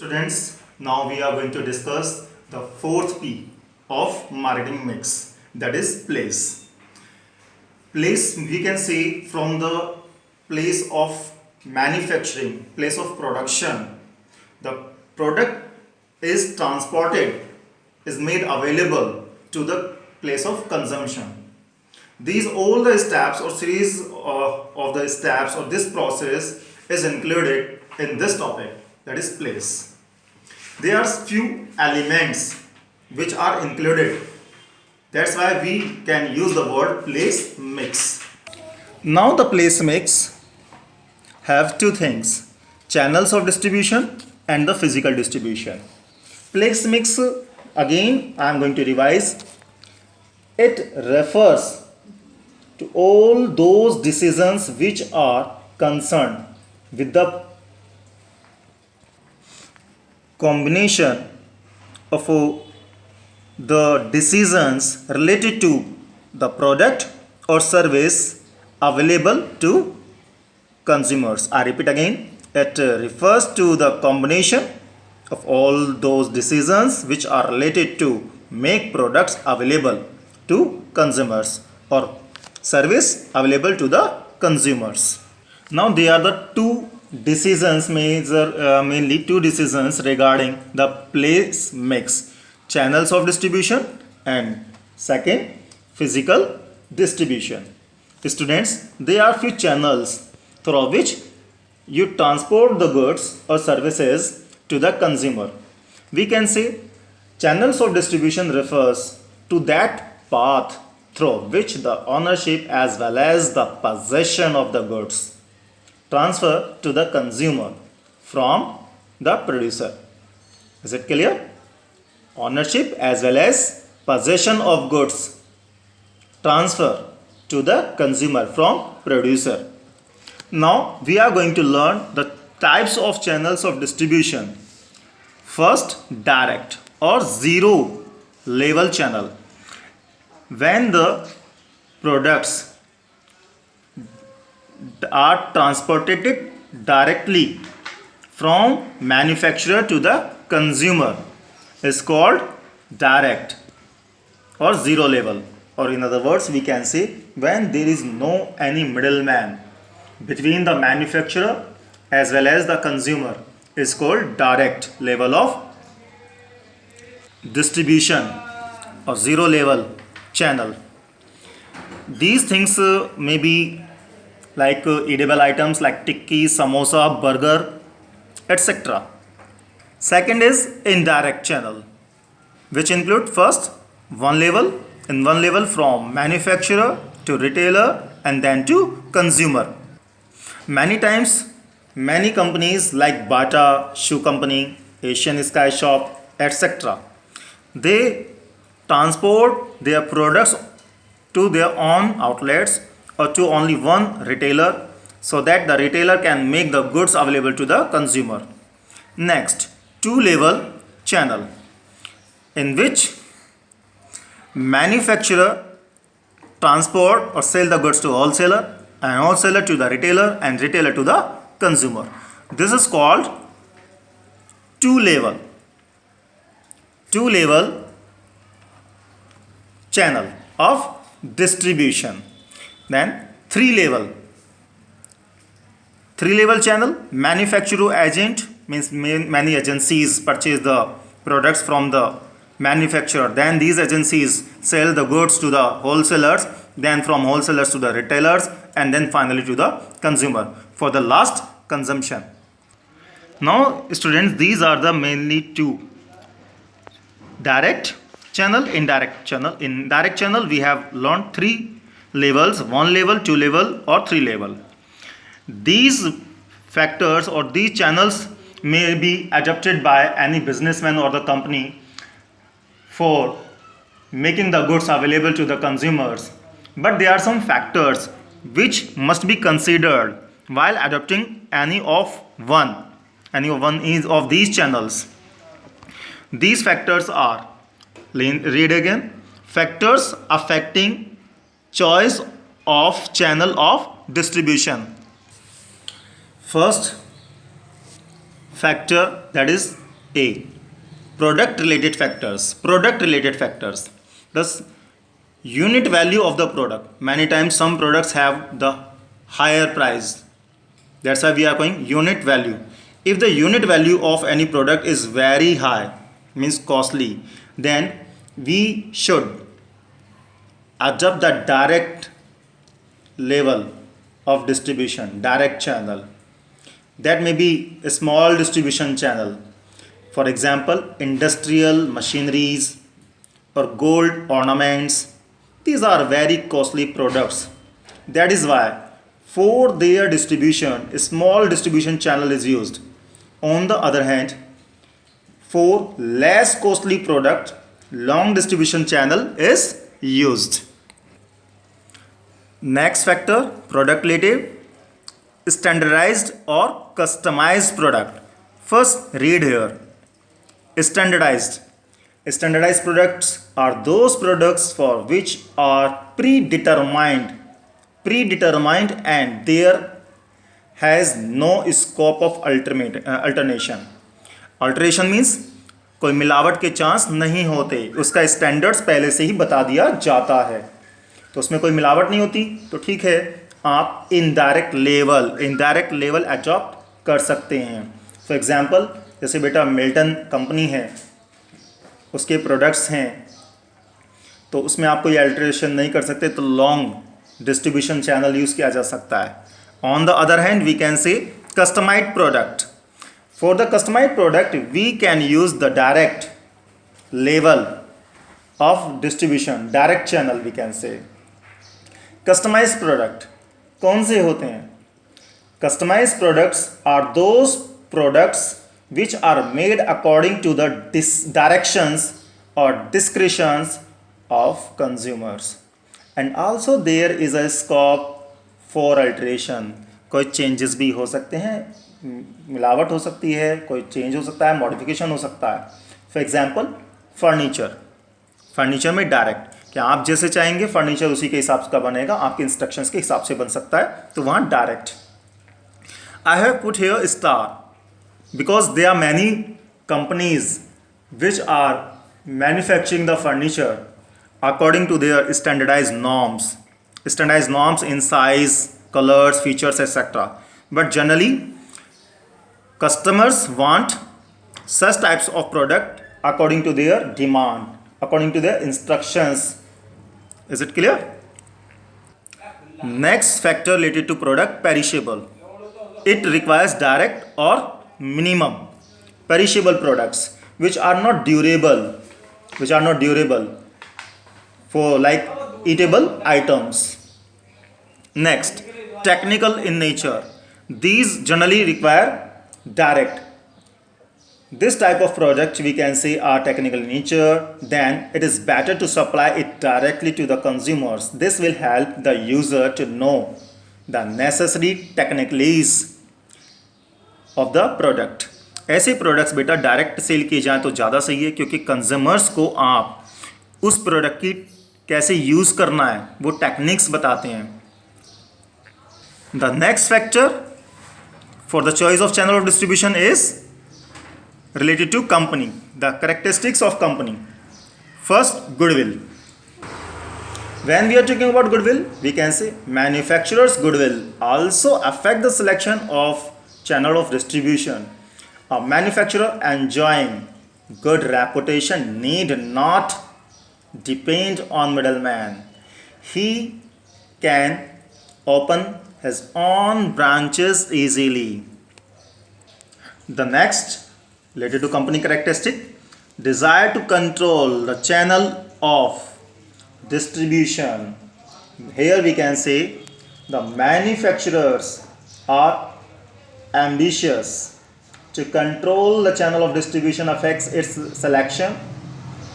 Students, now we are going to discuss the fourth P of marketing mix, that is place. Place, we can say, from the place of manufacturing, place of production, the product is transported, is made available to the place of consumption. These all the steps or series of the steps or this process is included in this topic, that is place. There are few elements which are included. That's why we can use the word place mix. Now the place mix have two things: channels of distribution and the physical distribution. Place mix, again I am going to revise. It refers to all those decisions which are concerned with the combination of the decisions related to the product or service available to consumers. I repeat again, it refers to the combination of all those decisions which are related to make products available to consumers or service available to the consumers. Now they are the two decisions, mainly two decisions regarding the place mix: channels of distribution and second, physical distribution. Students, there are few channels through which you transport the goods or services to the consumer. We can say channels of distribution refers to that path through which the ownership as well as the possession of the goods transfer to the consumer from the producer. Is it clear? Ownership as well as possession of goods transfer to the consumer from producer. Now we are going to learn the types of channels of distribution. First, direct or zero level channel. When the products are transported directly from manufacturer to the consumer is called direct or zero level, or in other words we can say when there is no any middleman between the manufacturer as well as the consumer is called direct level of distribution or zero level channel. These things may be like edible items like tikki, samosa, burger, etc. Second is indirect channel, which include first one level from manufacturer to retailer and then to consumer. Many times many companies like Bata Shoe Company, Asian Sky Shop, etc., they transport their products to their own outlets or to only one retailer so that the retailer can make the goods available to the consumer. Next, two-level channel, in which manufacturer transport or sell the goods to wholesaler and wholesaler to the retailer and retailer to the consumer. This is called two-level channel of distribution. Then three-level channel, manufacturer agent means many agencies purchase the products from the manufacturer, then these agencies sell the goods to the wholesalers, then from wholesalers to the retailers and then finally to the consumer for the last consumption. Now students, these are the mainly two: direct channel, indirect channel. In direct channel we have learned three levels: one level, two level or three level. These factors or these channels may be adopted by any businessman or the company for making the goods available to the consumers, but there are some factors which must be considered while adopting any of these channels. These factors are, read again, factors affecting choice of channel of distribution. First factor, that is A. Product related factors. Product related factors. Thus, unit value of the product. Many times some products have the higher price. That's why we are going unit value. If the unit value of any product is very high, means costly, then we should adopt the direct level of distribution, direct channel. That may be a small distribution channel. For example, industrial machineries or gold ornaments. These are very costly products. That is why for their distribution, a small distribution channel is used. On the other hand, for less costly product, long distribution channel is used. Next factor, product related, standardized or customized product. First, read here. Standardized. Standardized products are those products for which are predetermined and there has no scope of alternation. Alteration means कोई मिलावट के chance नहीं होते, उसका standards पहले से ही बता दिया जाता है, तो उसमें कोई मिलावट नहीं होती, तो ठीक है, आप इनडायरेक्ट लेवल अडॉप्ट कर सकते हैं. फॉर एग्जांपल, जैसे बेटा मिल्टन कंपनी है, उसके प्रोडक्ट्स हैं, तो उसमें आप कोई अल्टरेशन नहीं कर सकते, तो लॉन्ग डिस्ट्रीब्यूशन चैनल यूज़ किया जा सकता है. On the other hand we can say customized product. For the customized product we can use the direct level of distribution, direct channel we can say. Customized product कौन से होते हैं? Customized products are those products which are made according to the directions or discretions of consumers, and also there is a scope for alteration. कोई changes भी हो सकते हैं, मिलावट हो सकती है, कोई चेंज हो सकता है, मॉडिफिकेशन हो सकता है. फॉर एग्जांपल, फर्नीचर में डायरेक्ट, क्या आप जैसे चाहेंगे फर्नीचर उसी के हिसाब का बनेगा, आपके इंस्ट्रक्शंस के हिसाब से बन सकता है, तो वहाँ direct. I have put here star because there are many companies which are manufacturing the furniture according to their standardized norms in size, colors, features, etc. But generally customers want such types of product according to their demand, according to their instructions. Is it clear? Next factor related to product, perishable. It requires direct or minimum perishable products which are not durable for like eatable items. Next, technical in nature. These generally require direct. This type of product we can say are technical in nature, then it is better to supply it directly to the consumers. This will help the user to know the necessary technicalities of the product. ऐसे products बेटा direct cell किए जाएँ तो ज़्यादा सही है, क्योंकि consumers को आप उस प्रोडक्ट की कैसे यूज़ करना है वो टेक्निक्स बताते हैं. The next factor for the choice of channel of distribution is related to company, the characteristics of company. First, goodwill. When we are talking about goodwill, we can say manufacturer's goodwill also affect the selection of channel of distribution. A manufacturer enjoying good reputation need not depend on middleman. He can open his own branches easily. The next, related to company characteristic, desire to control the channel of distribution. Here we can say the manufacturers are ambitious to control the channel of distribution affects its selection.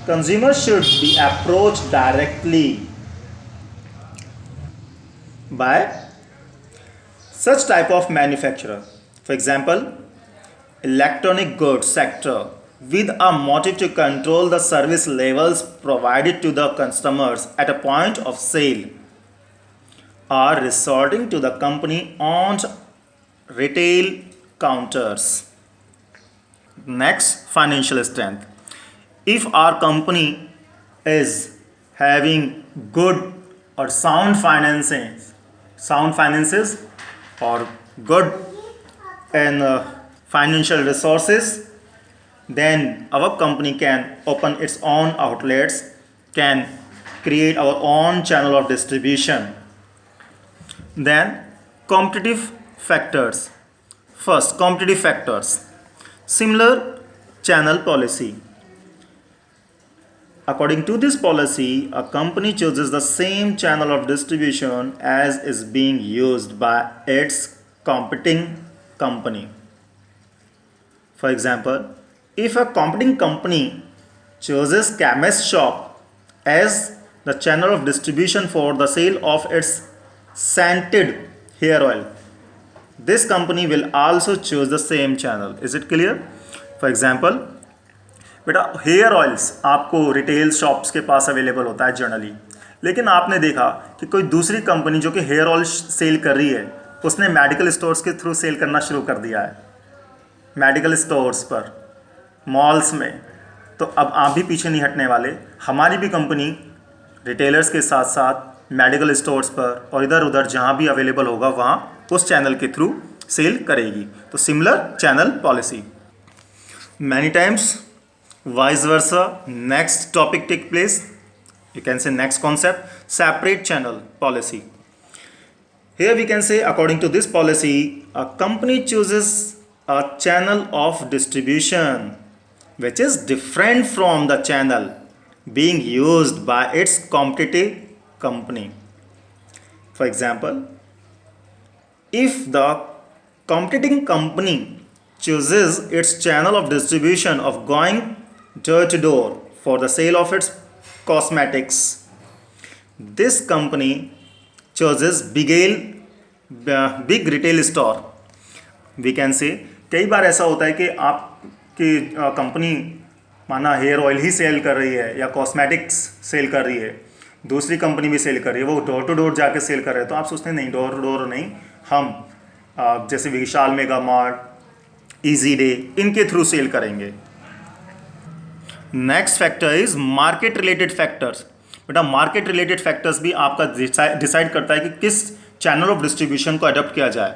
Consumers should be approached directly by such type of manufacturer. For example, electronic goods sector with a motive to control the service levels provided to the customers at a point of sale are resorting to the company owned retail counters. Next, financial strength. If our company is having good or sound finances or good and financial resources, then our company can open its own outlets, can create our own channel of distribution. Then competitive factors. First, competitive factors. Similar channel policy. According to this policy, a company chooses the same channel of distribution as is being used by its competing company. For example, if a competing company chooses chemist shop as the channel of distribution for the sale of its scented hair oil, this company will also choose the same channel. Is it clear? For example, बेटा hair oils आपको retail shops के पास available होता है generally, लेकिन आपने देखा कि कोई दूसरी कंपनी जो कि हेयर ऑयल सेल कर रही है उसने मेडिकल स्टोर्स के थ्रू सेल करना शुरू कर दिया है, मेडिकल स्टोर्स पर, मॉल्स में। तो अब आप भी पीछे नहीं हटने वाले, हमारी भी कंपनी रिटेलर्स के साथ साथ मेडिकल स्टोर्स पर और इधर उधर जहाँ भी अवेलेबल होगा वहाँ उस चैनल के थ्रू सेल करेगी। तो similar channel policy. Many times vice versa, next topic take place, you can say next concept, separate channel policy. Here we can say according to this policy, a company chooses a channel of distribution which is different from the channel being used by its competitive company. For example, if the competing company chooses its channel of distribution of going door to door for the sale of its cosmetics, this company chooses big retail store. We can say कई बार ऐसा होता है कि आपकी company माना hair oil ही cell कर रही है या कॉस्मेटिक्स सेल कर रही है, दूसरी कंपनी भी सेल कर रही है, वो डोर टू डोर जाके सेल कर रहे हैं, तो आप सोचते हैं नहीं डोर टू डोर नहीं, हम जैसे विशाल मेगा मार्ट, इजी डे, इनके थ्रू सेल करेंगे। Next factor is market related factors. बेटा मार्केट रिलेटेड फैक्टर्स भी आपका डिसाइड करता है कि किस चैनल ऑफ डिस्ट्रीब्यूशन को अडॉप्ट किया जाए।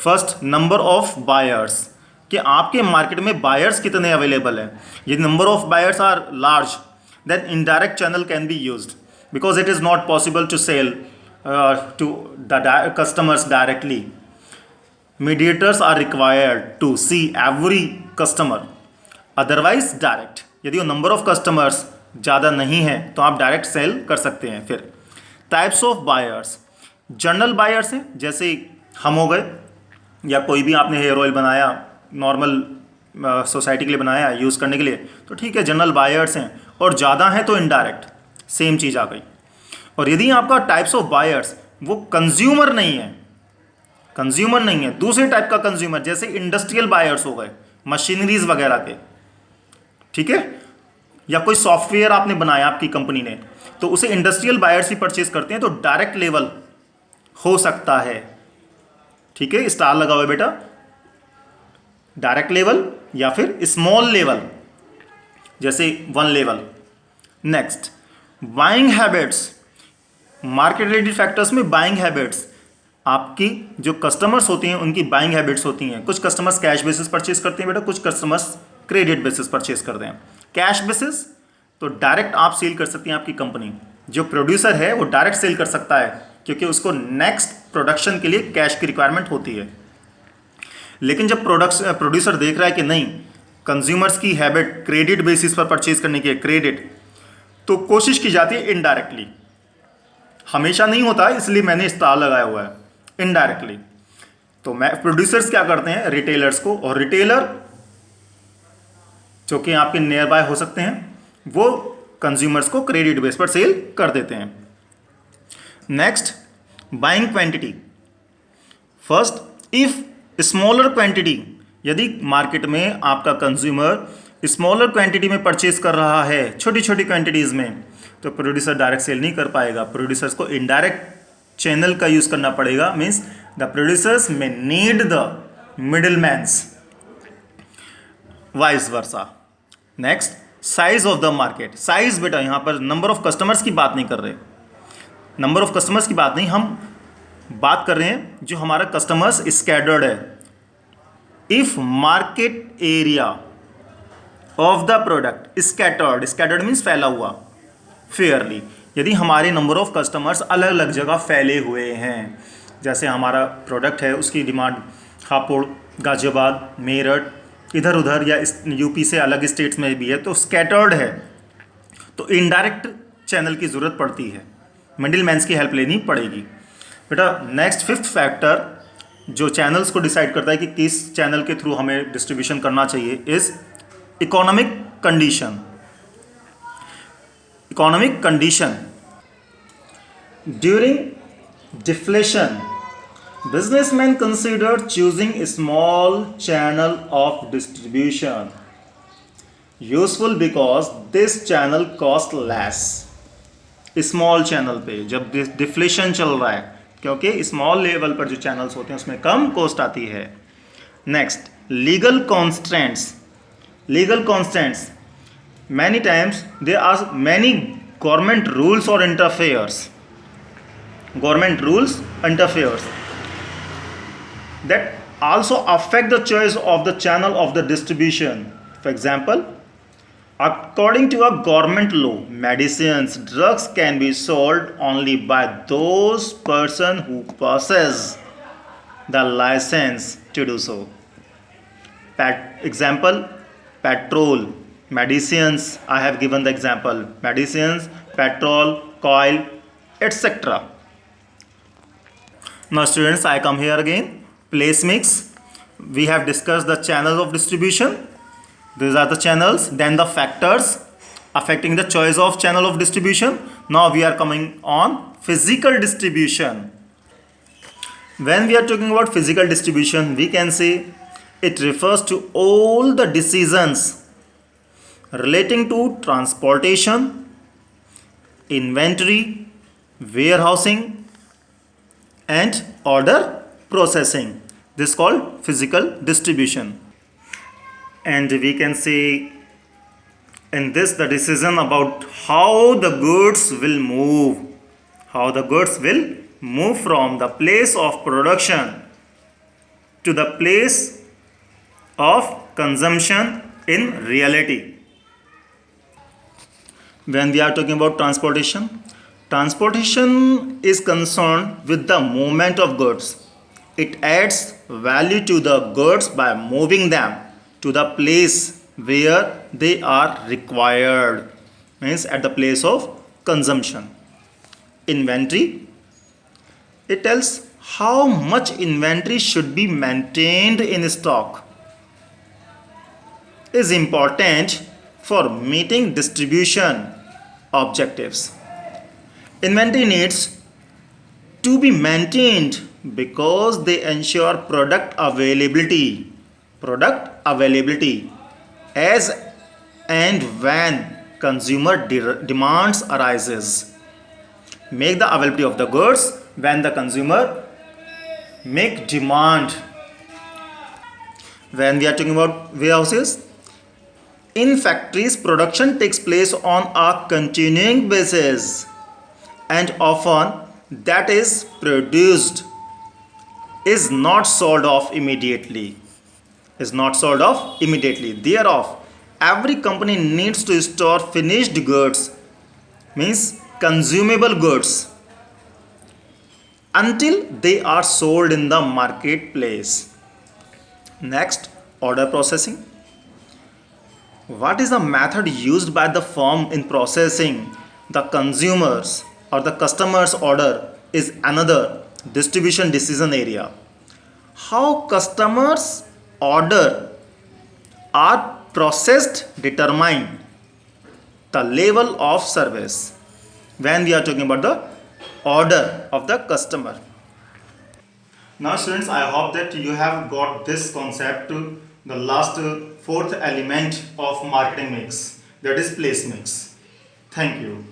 फर्स्ट, नंबर ऑफ बायर्स, कि आपके मार्केट में बायर्स कितने अवेलेबल हैं। यदि number of buyers are large then indirect channel can be used because it is not possible to sell to the customers directly. Mediators are required to see every customer, otherwise direct. यदि वो number of customers ज़्यादा नहीं है तो आप direct cell कर सकते हैं। फिर types of buyers, general buyers हैं जैसे हम हो गए, या कोई भी आपने हेयर ऑयल बनाया नॉर्मल सोसाइटी के लिए बनाया यूज़ करने के लिए, तो ठीक है जनरल बायर्स हैं, और ज़्यादा हैं तो इनडायरेक्ट, सेम चीज़ आ गई। और यदि आपका टाइप्स ऑफ बायर्स वो कंज्यूमर नहीं है, दूसरे टाइप का कंज्यूमर, जैसे इंडस्ट्रियल बायर्स हो गए मशीनरीज वगैरह के, ठीक है, या कोई सॉफ्टवेयर आपने बनाया आपकी कंपनी ने, तो उसे इंडस्ट्रियल बायर्स ही परचेज करते हैं, तो डायरेक्ट लेवल हो सकता है। ठीक है, स्टार लगा हुआ है बेटा, डायरेक्ट लेवल या फिर स्मॉल लेवल, जैसे 1 level. Next, buying habits, market related factors में बाइंग हैबिट्स, आपकी जो कस्टमर्स होती हैं उनकी बाइंग हैबिट्स होती हैं। कुछ कस्टमर्स कैश बेसिस परचेज करते हैं बेटा, कुछ कस्टमर्स क्रेडिट बेसिस परचेज करते हैं। कैश बेसिस तो डायरेक्ट आप सेल कर सकती हैं, आपकी कंपनी जो प्रोड्यूसर है वो डायरेक्ट सेल कर सकता है क्योंकि उसको नेक्स्ट प्रोडक्शन के लिए कैश की रिक्वायरमेंट होती है। लेकिन जब प्रोड्यूसर देख रहा है कि नहीं कंज्यूमर्स की हैबिट क्रेडिट बेसिस पर परचेज करने की है, क्रेडिट, तो कोशिश की जाती है इनडायरेक्टली, हमेशा नहीं होता है इसलिए मैंने स्टार लगाया हुआ है, इनडायरेक्टली। तो मैं प्रोड्यूसर्स क्या करते हैं रिटेलर्स को, और रिटेलर जो कि आपके नियर बाय हो सकते हैं वो कंज्यूमर्स को क्रेडिट बेस पर सेल कर देते हैं। Next, buying quantity. First, if smaller quantity, यदि मार्केट में आपका कंज्यूमर स्मॉलर क्वांटिटी में परचेज कर रहा है, छोटी छोटी क्वांटिटीज में, तो प्रोड्यूसर डायरेक्ट सेल नहीं कर पाएगा, प्रोड्यूसर्स को इनडायरेक्ट चैनल का यूज करना पड़ेगा। Means the producers may need the middle mans. Vice versa. Next, size of the market. Size बेटा यहाँ पर नंबर ऑफ कस्टमर्स की बात नहीं कर रहे, नंबर ऑफ कस्टमर्स की बात नहीं, हम बात कर रहे हैं जो हमारा कस्टमर्स स्कैटर्ड है। If market area of the product scattered, scattered means फैला हुआ, फेयरली, यदि हमारे नंबर ऑफ कस्टमर्स अलग अलग जगह फैले हुए हैं, जैसे हमारा प्रोडक्ट है उसकी डिमांड हापुड़, गाजियाबाद, मेरठ, इधर उधर या यूपी से अलग स्टेट्स में भी है, तो स्कैटर्ड है, तो इनडायरेक्ट चैनल की ज़रूरत पड़ती है, मिडिल मैन्स की हेल्प लेनी पड़ेगी। बेटा नेक्स्ट, फिफ्थ फैक्टर जो चैनल्स को डिसाइड करता है कि किस चैनल के थ्रू हमें डिस्ट्रीब्यूशन करना चाहिए, is economic condition. Economic condition, during deflation businessmen consider choosing a small channel of distribution useful because this channel cost less। Small channel पे जब डिफ्लेशन चल रहा है, क्योंकि स्मॉल लेवल पर जो चैनल्स होते हैं उसमें कम कॉस्ट आती है। Next, legal constraints. Legal constraints, many times there are many government rules और interferes, government rules interferes that also affect the choice of the channel of the distribution. For example, according to a government law, medicines, drugs can be sold only by those person who possess the license to do so. Example, petrol, medicines, I have given the example, medicines, petrol, coil, etc. Now students, I come here again. Place mix, we have discussed the channels of distribution, these are the channels, then the factors affecting the choice of channel of distribution. Now we are coming on physical distribution. When we are talking about physical distribution, we can say it refers to all the decisions relating to transportation, inventory, warehousing and order processing. This is called physical distribution. And we can say in this the decision about how the goods will move, how the goods will move from the place of production to the place of consumption in reality. When we are talking about transportation, transportation is concerned with the movement of goods. It adds value to the goods by moving them to the place where they are required, means at the place of consumption. Inventory, it tells how much inventory should be maintained in stock, is important for meeting distribution objectives. Inventory needs to be maintained because they ensure product availability as and when consumer demands arises. Make the availability of the goods when the consumer make demand. When we are talking about warehouses, in factories production takes place on a continuing basis and often that is produced is not sold off immediately. Thereof, every company needs to store finished goods, means consumable goods, until they are sold in the marketplace. Next, order processing. What is the method used by the firm in processing the consumers or the customer's order is another distribution decision area. How customers' order are processed determine the level of service when we are talking about the order of the customer. Now students, I hope that you have got this concept, the last fourth element of marketing mix, that is place mix. Thank you.